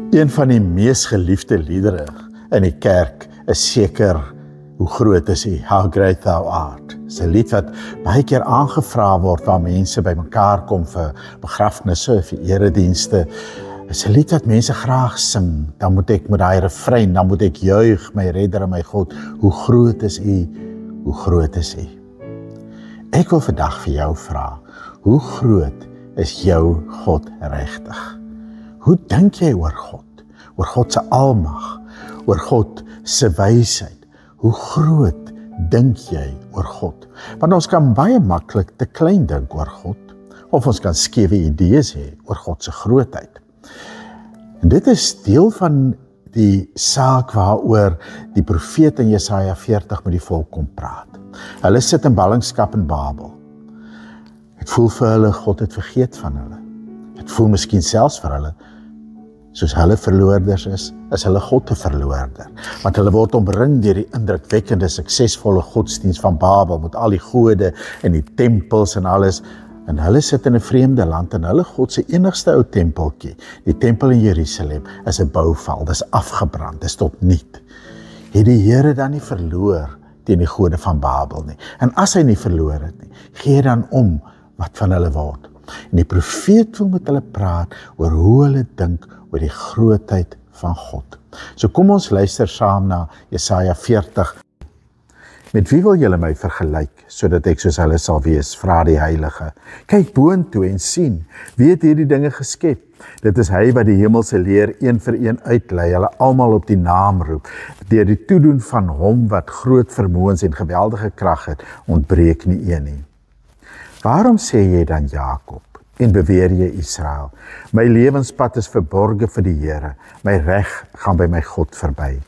Een van die mees geliefde liedere in die kerk is seker Hoe groot is U, How Great Thou Art. Dit is 'n lied wat baie keer aangevra word waar mense bymekaar kom vir begrafnisse, vir eredienste. Dit is 'n lied wat mense graag sing. Dan moet ek met daai refrein, dan moet ek juig, my redder en my God. Hoe groot is U, hoe groot is U. Ek wil vandag vir jou vra, hoe groot is jou God regtig? Hoe dink jy oor God? Oor God se almag, oor God se wysheid. Hoe groot dink jy oor God? Want ons kan baie maklik te klein dink oor God, of ons kan skewe idees hê oor God se grootheid. En dit is deel van die saak waaroor die profeet in Jesaja 40 met die volk kom praat. Hulle sit in ballingskap in Babel. Het voel vir hulle, God het vergeet van hulle. Het voel miskien selfs vir hulle, soos hulle verloorders is hulle God 'n verloorder. Want hulle word omring deur die indrukwekkende, suksesvolle godsdienst van Babel, met al die gode en die tempels en alles. En hulle sit in 'n vreemde land en hulle God se enigste ou tempeltjie, die tempel in Jerusalem, is 'n bouval, dis afgebrand, dis tot niet. Het die Here dan nie verloor teen die gode van Babel nie? En as hy nie verloor het nie, gee dan om wat van hulle word. En die profeet wil met hulle praat oor hoe hulle dink oor die grootheid van God. So kom ons luister saam na Jesaja 40. Met wie wil julle my vergelyk, sodat ek soos hulle sal wees, vra die Heilige. Kyk boontoe en sien, wie het hierdie dinge geskep? Dit is hy wat die hemelse leer een vir een uitlei, hulle almal op die naam roep. Deur die toedoen van hom wat groot vermoëns en geweldige krag het, ontbreek nie een nie. Waarom sê jy dan Jakob en beweer jy Israel? My lewenspad is verborge vir die Here, my reg gaan by my God verby.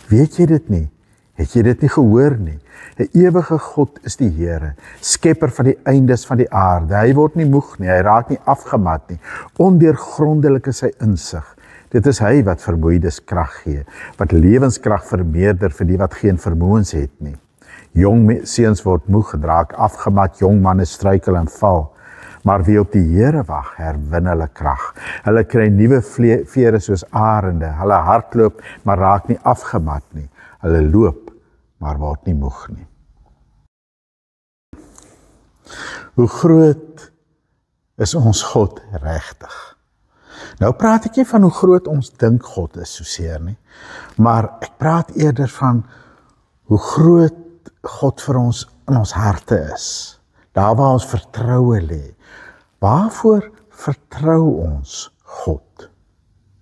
Weet jy dit nie? Het jy dit nie gehoor nie? 'n Ewige God is die Here, skepper van die eindes van die aarde. Hy word nie moeg nie, hy raak nie afgemat nie. Ondeurgrondelik is sy insig. Dit is hy wat vermoeides krag gee, wat lewenskrag vermeerder vir die wat geen vermoëns het nie. Jong seuns word moeg en raak afgemat, jong manne struikel en val. Maar wie op die Here wag, herwin hulle krag. Hulle kry nuwe vere soos arende. Hulle hardloop, maar raak nie afgemat nie. Hulle loop, maar word nie moeg nie. Hoe groot is ons God regtig? Nou praat ek nie van hoe groot ons dink God is soseer nie, maar ek praat eerder van hoe groot God vir ons in ons harte is. Daar waar ons vertroue lê. Waarvoor vertrou ons God?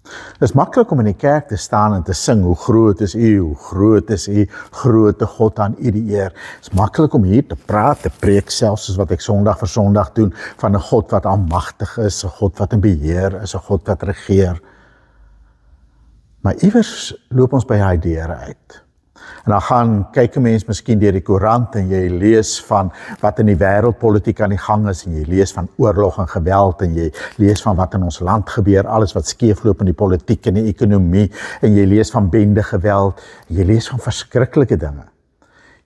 Dit is maklik om in die kerk te staan en te sing, hoe groot is U, hoe groot is U, grote God, aan U die eer. Het is maklik om hier te praat, te preek selfs, soos wat ek Sondag vir Sondag doen, van 'n God wat almagtig is, 'n God wat in beheer is, 'n God wat regeer. Maar iewers loop ons by hy deure uit. En dan kyk 'n mens miskien deur die koerant en jy lees van wat in die wêreldpolitiek aan die gang is, en jy lees van oorlog en geweld, en jy lees van wat in ons land gebeur, alles wat skeefloop in die politiek en die ekonomie, en jy lees van bende geweld, en jy lees van verskriklike dinge.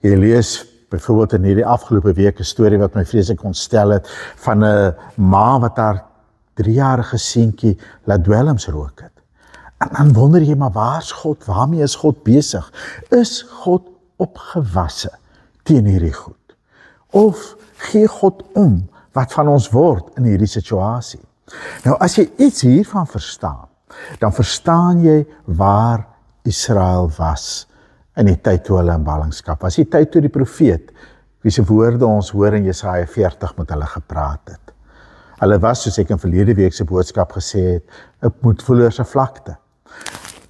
Jy lees byvoorbeeld in hierdie afgelope week 'n storie wat my vreeslik ontstel het, van 'n ma wat haar 3-jarige seentjie laat dwelms rook het. En dan wonder jy, maar waar is God? Waarmee is God besig? Is God opgewasse teen hierdie goed? Of gee God om wat van ons word in hierdie situasie? Nou, as jy iets hiervan verstaan, dan verstaan jy waar Israel was in die tyd toe hulle in ballingskap was. Die tyd toe die profeet, wie se woorde ons hoor in Jesaja 40 met hulle gepraat het. Hulle was, soos ek in verlede week se boodskap gesê het, op moedverlose vlakte.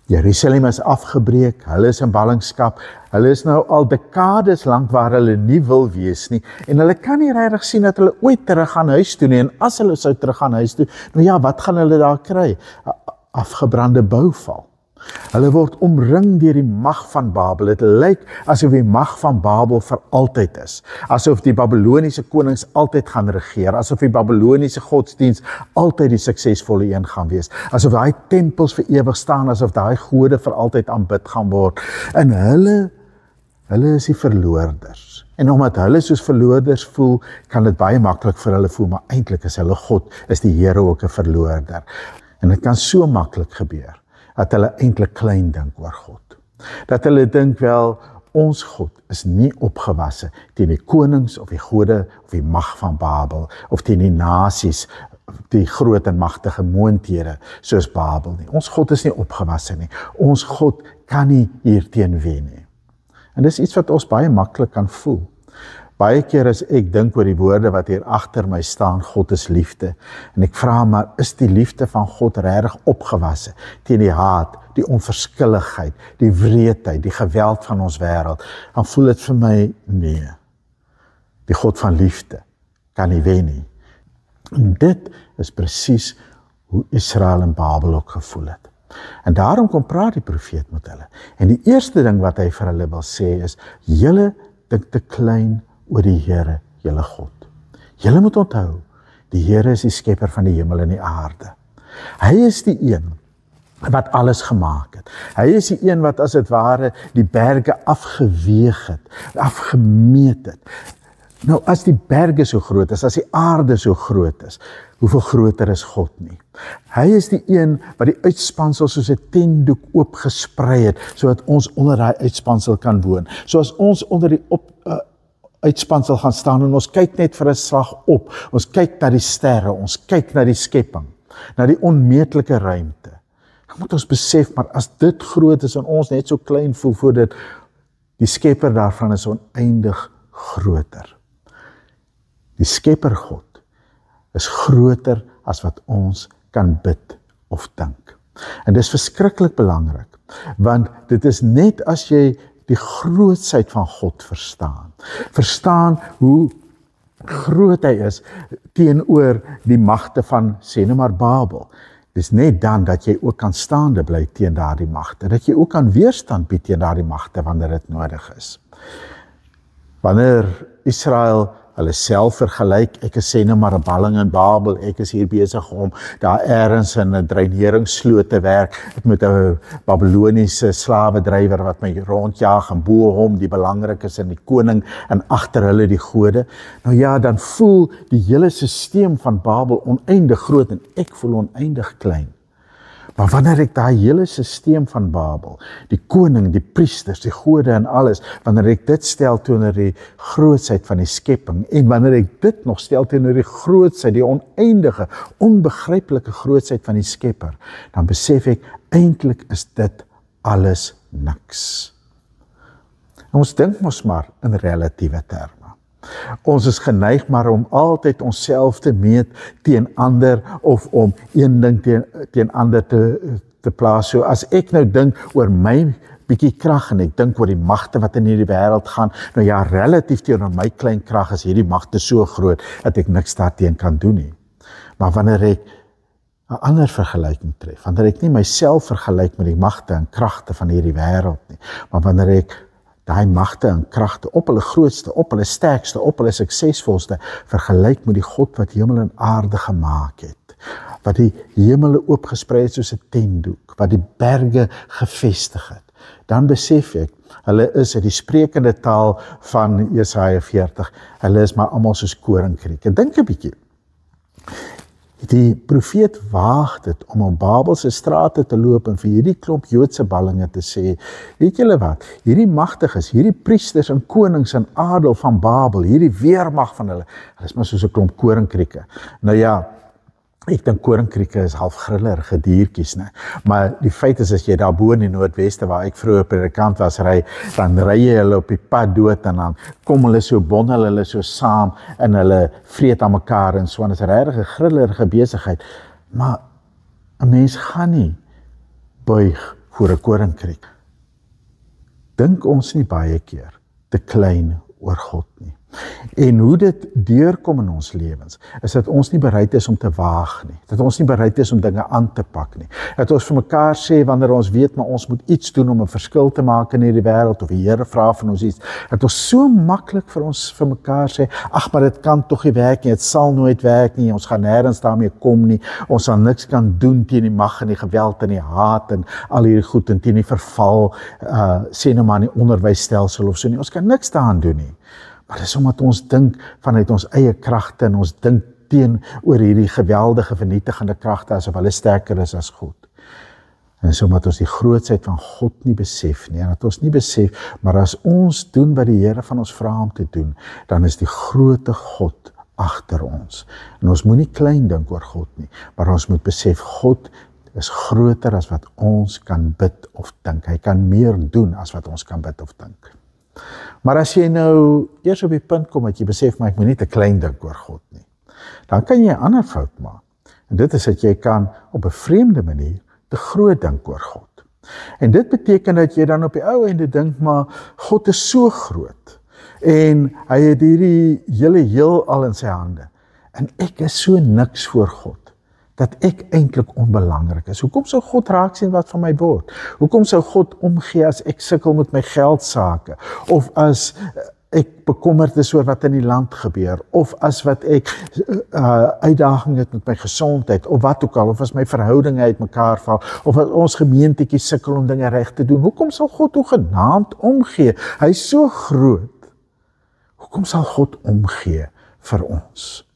Jerusalem is afgebreek, hulle is in ballingskap, hulle is nou al dekades lank waar hulle nie wil wees nie, en hulle kan nie regtig sien dat hulle ooit terug gaan huis toe nie, en as hulle sou terug gaan huis toe, nou ja, wat gaan hulle daar kry? Afgebrande bouval. Hulle word omring deur die mag van Babel. Dit lyk asof die mag van Babel vir altyd is. Asof die Babyloniese konings altyd gaan regeer. Asof die Babyloniese godsdienst altyd die suksesvolle een gaan wees. Asof daai tempels vir ewig staan, asof daai gode vir altyd aanbid gaan word. En hulle is die verloorders. En omdat hulle soos verloorders voel, kan dit baie maklik vir hulle voel, maar eintlik is hulle God, is die Here ook 'n verloorder. En dit kan so maklik gebeur. dat hulle eintlik klein dink oor God. Dat hulle dink wel, ons God is nie opgewasse teen die konings of die gode of die mag van Babel of teen die nasies, die groot en magtige moondhede soos Babel nie. Ons God is nie opgewasse nie. Ons God kan nie hierteen wen nie. En dis iets wat ons baie maklik kan voel. Baie keer as ek dink oor die woorde wat hier agter my staan, God is liefde, en ek vra maar, is die liefde van God regtig opgewasse teen die haat, die onverskilligheid, die wreedheid, die geweld van ons wêreld? Dan voel dit vir my, nee. Die God van liefde kan nie wen nie. En dit is presies hoe Israel en Babel ook gevoel het. En daarom kom praat die profeet met hulle. En die eerste ding wat hy vir hulle wil sê is, julle dink te klein oor die Here, julle God. Julle moet onthou, die Here is die skepper van die hemel en die aarde. Hy is die een wat alles gemaak het. Hy is die een wat as het ware die berge afgeweeg het, afgemeet het. Nou, as die berge so groot is, as die aarde so groot is, hoeveel groter is God nie? Hy is die een wat die uitspansel soos 'n tentdoek oopgesprei het, sodat ons onder daai uitspansel kan woon. Soos ons onder die uitspansel gaan staan en ons kyk net vir 'n slag op. Ons kyk na die sterre, ons kyk na die skepping, na die onmeetlike ruimte. Dan moet ons besef, maar as dit groot is en ons net so klein voel voor dit, die skepper daarvan is oneindig groter. Die skepper God is groter as wat ons kan bid of dink. En dis verskriklik belangrik, want dit is net as jy die grootsheid van God verstaan hoe groot hy is teenoor die magte van, sê nou maar Babel. Dis net dan dat jy ook kan staande bly teen daardie magte, dat jy ook kan weerstand bied teen daardie magte wanneer dit nodig is. Wanneer Israel hulle self vergelyk, ek sê nou maar 'n balling in Babel, ek is hier besig om daar ergens in 'n dreineringssloot te werk, ek met 'n Babyloniese slawedrywer wat my rondjaag en bo hom die belangrik is en die koning en agter hulle die gode. Nou ja, dan voel die hele stelsel van Babel oneindig groot en ek voel oneindig klein. Maar wanneer ek daai hele stelsel van Babel, die koning, die priesters, die gode en alles, wanneer ek dit stel teenoor die grootsheid van die skepping, en wanneer ek dit nog stel teenoor die grootsheid, die oneindige, onbegryplike grootsheid van die skepper, dan besef ek, eintlik is dit alles niks. En ons dink mos maar in relatiewe terme. Ons is geneig maar om altyd onsself te meet teen ander of om een ding teen ander te plaas. So as ek nou dink oor my bietjie krag en ek dink oor die magte wat in hierdie wêreld gaan, nou ja, relatief teenoor my klein krag is hierdie magte so groot dat ek niks daarteen kan doen nie. Maar wanneer ek 'n ander vergelyking tref, wanneer ek nie myself vergelyk met die magte en kragte van hierdie wêreld nie, maar wanneer ek daai magte en kragte op hulle grootste, op hulle sterkste, op hulle suksesvolste vergelyk met die God wat hemel en aarde gemaak het, wat die hemele oopgesprei het soos 'n tentdoek, wat die berge gevestig het, dan besef ek, hulle is in die sprekende taal van Jesaja 40, hulle is maar almal soos koringkrieke. Dink 'n bietjie. Die profeet waag dit om op Babelse strate te loop en vir hierdie klomp Joodse ballinge te sê, weet julle wat, hierdie magtiges, hierdie priesters en konings en adel van Babel, hierdie weermag van hulle is maar soos 'n klomp koringkrieke. Nou ja, ek dink koringkrieke is half grillerige diertjies, né? Maar die feit is, as jy daar bo in die Noordweste, waar ek vroeër predikant was, dan ry jy hulle op die pad dood en dan kom hulle so, bondel hulle so saam en hulle vreet aan mekaar en so, en dit is regtig 'n grillerige besigheid. Maar 'n mens gaan nie buig voor 'n koringkriek. Dink ons nie baie keer te klein oor God nie. En hoe dit deurkom in ons lewens, is dat ons nie bereid is om te waag nie, dat ons nie bereid is om dinge aan te pak nie, dat ons vir mekaar sê, wanneer ons weet, maar ons moet iets doen om 'n verskil te maak in hierdie wêreld, of die Here vra van ons iets, dat ons so maklik vir mekaar sê, ag, maar dit kan tog nie werk nie, dit sal nooit werk nie, ons gaan nêrens daarmee kom nie, ons sal niks kan doen teen die mag en die geweld en die haat en al hierdie goed en teen die verval, sê nou maar in die onderwysstelsel of so nie, ons kan niks daaraan doen nie. Maar dis omdat ons dink vanuit ons eie kragte en ons dink teenoor hierdie geweldige vernietigende kragte asof hulle sterker is as God. En so omdat ons die grootsheid van God nie besef nie, en dat ons nie besef, maar as ons doen wat die Here van ons vra om te doen, dan is die groote God agter ons. En ons moet nie klein dink oor God nie, maar ons moet besef, God is groter as wat ons kan bid of dink. Hy kan meer doen as wat ons kan bid of dink. Maar as jy nou eers op die punt kom dat jy besef, maar ek moet nie te klein dink oor God nie, dan kan jy 'n ander fout maak. En dit is dat jy kan op 'n vreemde manier te groot dink oor God. En dit beteken dat jy dan op die ou einde dink, maar God is so groot. En hy het hierdie hele heelal in sy hande. En ek is so niks voor God, dat ek eintlik onbelangrik is. Hoekom sou God raak sien wat van my word? Hoekom sou God omgee as ek sukkel met my geldsake? Of as ek bekommerd is oor wat in die land gebeur? Of as wat ek uitdaging het met my gesondheid? Of wat ook al? Of as my verhoudinge uitmekaar val? Of as ons gemeentetjie sukkel om dinge reg te doen? Hoekom sal God hoegenaamd omgee? Hy is so groot. Hoekom sal God omgee vir ons?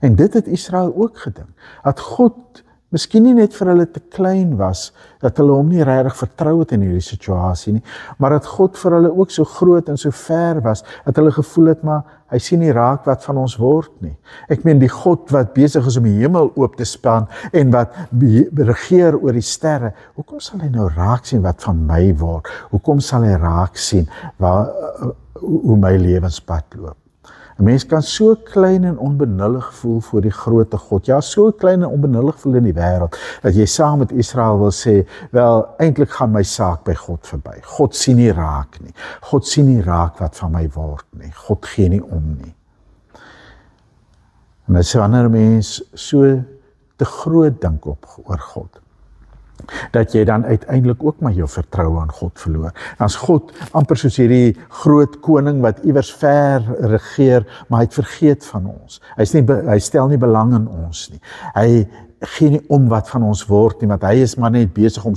En dit het Israel ook gedink, dat God miskien nie net vir hulle te klein was, dat hulle hom nie regtig vertrou het in hierdie situasie nie, maar dat God vir hulle ook so groot en so ver was, dat hulle gevoel het, maar hy sien nie raak wat van ons word nie. Ek meen die God wat besig is om die hemel oop te span en wat regeer oor die sterre, hoekom sal hy nou raak sien wat van my word? Hoekom sal hy raak sien hoe my lewenspad loop? 'n Mens kan so klein en onbenullig voel voor die grootte God. Ja, so klein en onbenullig voel in die wêreld, dat jy saam met Israel wil sê, wel, eintlik gaan my saak by God verby. God sien nie raak nie. God sien nie raak wat van my word nie. God gee nie om nie. En as wanneer 'n mens so te groot dink oor God, dat jy dan uiteindelik ook maar jou vertroue aan God verloor. As God amper soos hierdie groot koning wat iewers ver regeer, maar hy het vergeet van ons. Hy stel nie belang in ons nie. Hy gee nie om wat van ons word nie, want hy is maar net besig om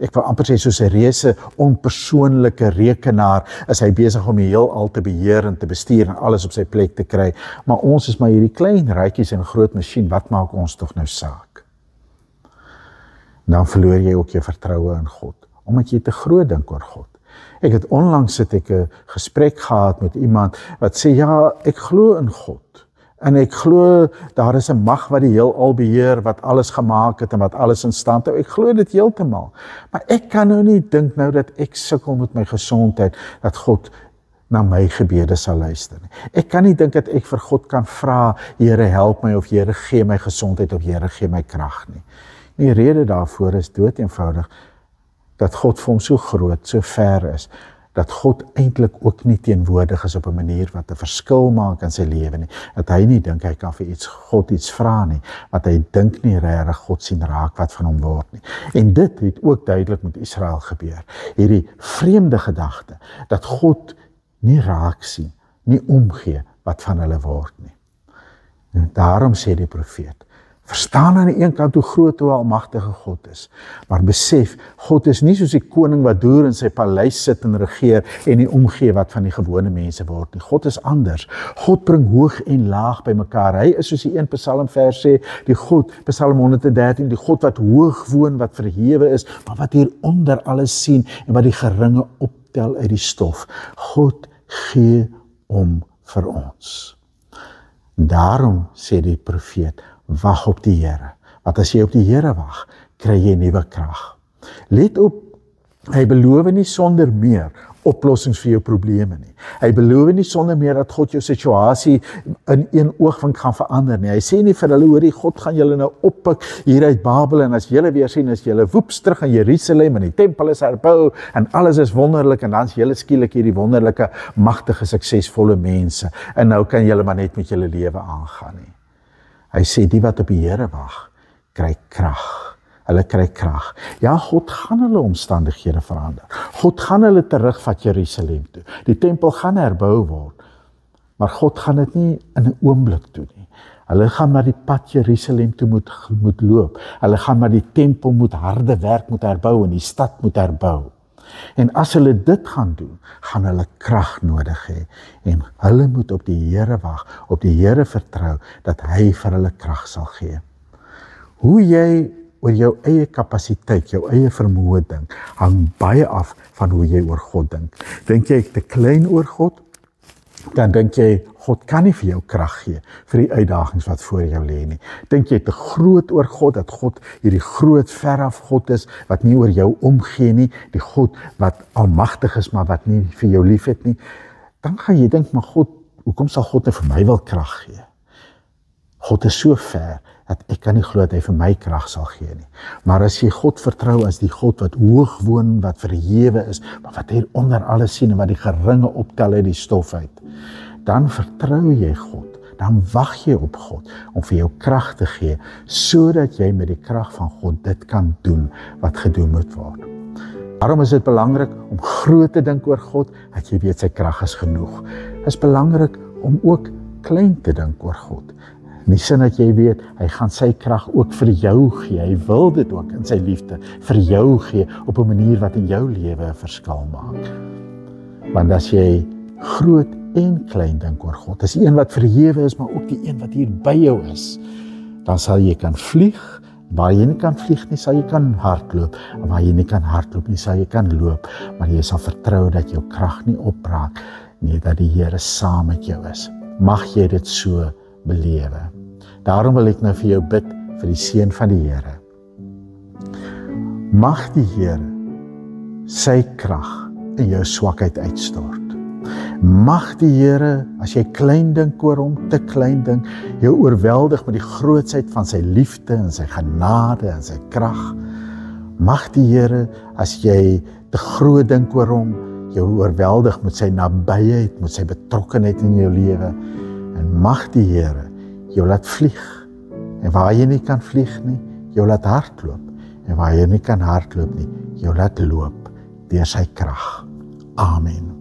ek wil amper sê soos 'n reuse onpersoonlike rekenaar, is hy besig om die heelal te beheer en te bestuur en alles op sy plek te kry. Maar ons is maar hierdie klein ruitjies in 'n groot masjien, wat maak ons tog nou saak? Dan verloor jy ook jou vertroue in God, omdat jy te groot dink oor God. Ek het onlangs 'n gesprek gehad met iemand wat sê, ja, ek glo in God, en ek glo daar is 'n mag wat die heelal beheer, wat alles gemaak het en wat alles in stand hou. Ek glo dit heeltemal. Maar ek kan nou nie dink nou dat ek sukkel met my gesondheid, dat God na my gebede sal luister nie. Ek kan nie dink dat ek vir God kan vra, Here help my, of Here gee my gesondheid, of Here gee my krag nie. Die rede daarvoor is dood eenvoudig, dat God vir hom so groot, so ver is, dat God eintlik ook nie teenwoordig is op 'n manier wat 'n verskil maak in sy lewe nie, dat hy nie dink hy kan vir God iets vra nie, want hy dink nie regtig God sien raak wat van hom word nie. En dit het ook duidelik met Israel gebeur. Hierdie vreemde gedagte, dat God nie raak sien, nie omgee wat van hulle word nie. En daarom sê die profeet, verstaan aan die een kant hoe groot, hoe almagtige God is, maar besef, God is nie soos die koning wat deur in sy paleis sit en regeer en nie omgee wat van die gewone mense word nie. God is anders. God bring hoog en laag by mekaar. Hy is soos die een psalmvers sê, die God, Psalm 113, die God wat hoog woon, wat verhewe is, maar wat hier onder alles sien en wat die geringe optel uit die stof. God gee om vir ons. Daarom sê die profeet, wag op die Here, want as jy op die Here wag, kry jy nuwe krag. Let op, hy beloof nie sonder meer oplossings vir jou probleme nie. Hy beloof nie sonder meer dat God jou situasie in een oogwink gaan verander nie. Hy sê nie vir hulle, hoorie, God gaan julle nou oppik hier uit Babel, en as julle weer sien, as julle woeps terug in Jerusalem, en die tempel is herbou, en alles is wonderlik, en dan is julle skielik hierdie wonderlike, magtige, suksesvolle mense, en nou kan julle maar net met julle lewe aangaan nie. Hy sê, die wat op die Here wag, kry krag. Hulle kry krag. Ja, God gaan hulle omstandighede verander. God gaan hulle terugvat Jerusalem toe. Die tempel gaan herbou word. Maar God gaan dit nie in 'n oomblik doen nie. Hulle gaan maar die pad Jerusalem toe moet loop. Hulle gaan maar die tempel moet harde werk moet herbou en die stad moet herbou. En as hulle dit gaan doen, gaan hulle krag nodig hê. En hulle moet op die Here wag, op die Here vertrou, dat hy vir hulle krag sal gee. Hoe jy oor jou eie kapasiteit, jou eie vermoë dink, hang baie af van hoe jy oor God dink. Dink jy te klein oor God? Dan dink jy, God kan nie vir jou krag gee vir die uitdagings wat voor jou lê nie. Dink jy te groot oor God, dat God hierdie groot veraf God is, wat nie oor jou omgee nie, die God wat almagtig is, maar wat nie vir jou lief het nie, dan gaan jy dink, maar God, hoekom sal God nie vir my wel krag gee? God is so ver, dat ek kan nie glo dat hy vir my krag sal gee nie. Maar as jy God vertrou as die God wat hoog woon, wat verhewe is, maar wat hier onder alles sien, en wat die geringe optel uit die stof uit, dan vertrou jy God, dan wag jy op God, om vir jou krag te gee, sodat jy met die krag van God dit kan doen, wat gedoen moet word. Daarom is dit belangrik om groot te dink oor God, dat jy weet sy krag is genoeg. Het is belangrik om ook klein te dink oor God. In die sin dat jy weet, hy gaan sy krag ook vir jou gee, hy wil dit ook in sy liefde vir jou gee, op 'n manier wat in jou lewe 'n verskil maak. Want as jy groot en klein dink oor God, is die een wat verhewe is, maar ook die een wat hier by jou is, dan sal jy kan vlieg. Waar jy nie kan vlieg nie, sal jy kan hardloop. En waar jy nie kan hardloop nie, sal jy kan loop. Maar jy sal vertrou dat jou krag nie opraak nie, dat die Here saam met jou is. Mag jy dit so belewe. Daarom wil ek nou vir jou bid vir die seën van die Here. Mag die Here sy krag in jou swakheid uitstort. Mag die Here, as jy klein dink oor hom, te klein dink, jou oorweldig met die grootsheid van sy liefde en sy genade en sy krag. Mag die Here, as jy te groot dink oor hom, jou oorweldig met sy nabyheid, met sy betrokkenheid in jou lewe. En mag die Here jou laat vlieg. En waar jy nie kan vlieg nie, jou laat hardloop. En waar jy nie kan hardloop nie, jou laat loop deur sy krag. Amen.